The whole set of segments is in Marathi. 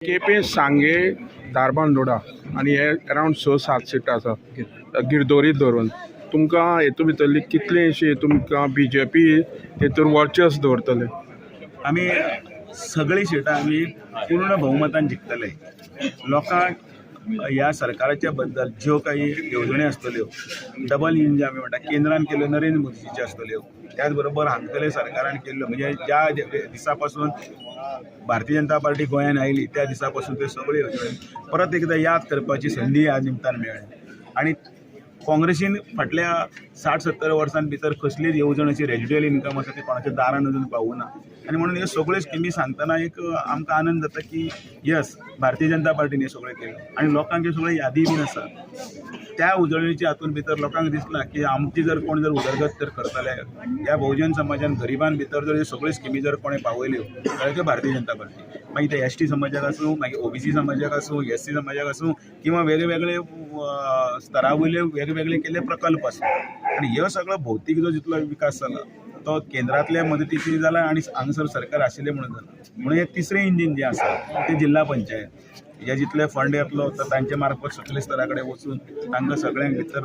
केपें सांगे धारबांदोडा आनी हे अरावंड 6-7 सिटां आसा गिरदोरीत धरून तुमकां हेतू भितरली कितलीशी तुमकां बीजेपी हेतूर वर्चस्व दवरतले? आमी सगळी सिटां आमी पूर्ण बहुमतान जिखतले. लोकांक ह्या सरकाराच्या बद्दल ज्यो काही येवजणी आसतल्यो, डबल इंजिन आमी म्हणटा केंद्रान केल्ल्यो नरेंद्र मोदीच्या आसतल्यो, त्याच बरोबर हांगसरल्या सरकारान केल्ल्यो म्हणजे ज्या दिसा पासून भारतीय जनता पार्टी गोंयांत आयली त्या दिसा पासून त्यो सगळ्यो येवजणी परत एकदां याद करपाची संदी ह्या निमतान मेळ्ळी. आनी काँग्रेसीन फाटल्या 60-70 वर्सां भितर कसलीच येवजणेची रेजिड्युअल इन्कम आसा ती कोणाच्या दारान अजून पावूना. आनी म्हणून ह्यो सगळ्यो स्किमी सांगतना एक आमकां आनंद जाता की यस भारतीय जनता पार्टीन हें सगळें केलें आनी लोकांक सगळ्यो यादी बीन आसा. त्या उजळणीच्या हातून भितर लोकांक दिसना की आमची जर कोण जर उदरगत जर करतले ह्या बहुजन समाजान गरिबां भितर जर ह्यो सगळ्यो स्किमी जर कोणें पावयल्यो जाल्यार त्यो भारतीय जनता पार्टी. मागीर ते एसटी समाजाक आसूं, मागीर ओबीसी समाजाक आसूं, एससी समाजाक आसूं किंवा वेगवेगळे स्तरा वयले वेगवेगळे केल्ले प्रकल्प आसूं. आनी ह्यो सगळो भौतीक जो जितलो विकास जाला तो केंद्रांतल्या मदतीची जाला आनी हांगसर सरकार आशिल्लें म्हणून जाला. म्हणून हें तिसरें इंजीन जें आसा तें जिल्हा पंचायत. हे जितले फंड येतलो तो तांचे मार्फत सकले स्तरा कडेन वचून तांकां सगळ्यांक भितर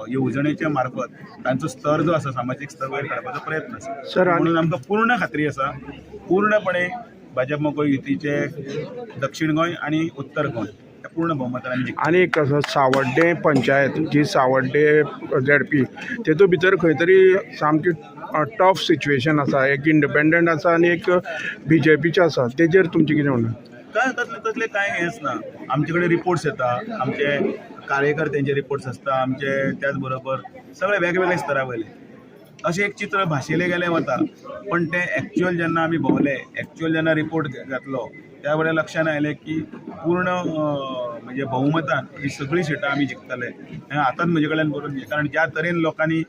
येवजणेच्या मार्फत तांचो स्तर जो आसा सामाजीक स्तर वयर काडपाचो प्रयत्न आसा. म्हणून आमकां पूर्ण खात्री आसा पूर्णपणे भाजप मोको युतीचे दक्षिण गोंय आनी उत्तर गोंय पूर्ण बहुमतान आमी जिखतले. आनी एक आसा सावड्डे पंचायत जी सावड्डे झेडपी तेतूं भितर खंय तरी सामकी टफ सिच्युएशन आसा. एक इंडिपेंडंट आसा आनी एक बीजेपीचे आसा. तेजेर तुमचें कितें म्हणणें? तसले कांय हेंच ना. आमचे कडेन रिपोर्ट्स येता, आमचे कार्यकर्त्यांचे रिपोर्ट्स आसता, आमचे त्याच बरोबर सगळे वेगवेगळे स्तरा वयले अशें एक चित्र भाशिल्लें गेलें वता. पण तें एक्च्युअल जेन्ना आमी भोंवले, एक्च्युअल जेन्ना रिपोर्ट घातलो त्या वेळेर लक्षान आयलें की पूर्ण म्हणजे बहुमतान ही सगळीं सिटां आमी जिखतले. हें आतांच म्हजे कडल्यान बरोवन घे. कारण ज्या तरेन लोकांनी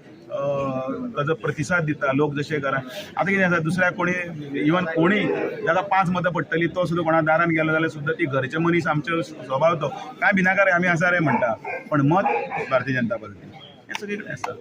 ताजो प्रतिसाद दिता लोक जशे घरान आतां कितें आसा दुसऱ्या कोणी इवन कोणी जाका 5 मतां पडटली तो सुद्दां कोणा दारान गेलो जाल्यार सुद्दां ती घरचे मनीस आमचो स्वभाव तो काय भिनाकार आमी आसा रे म्हणटा पण मत भारतीय जनता पार्टी हें सगळी कडेन आसा.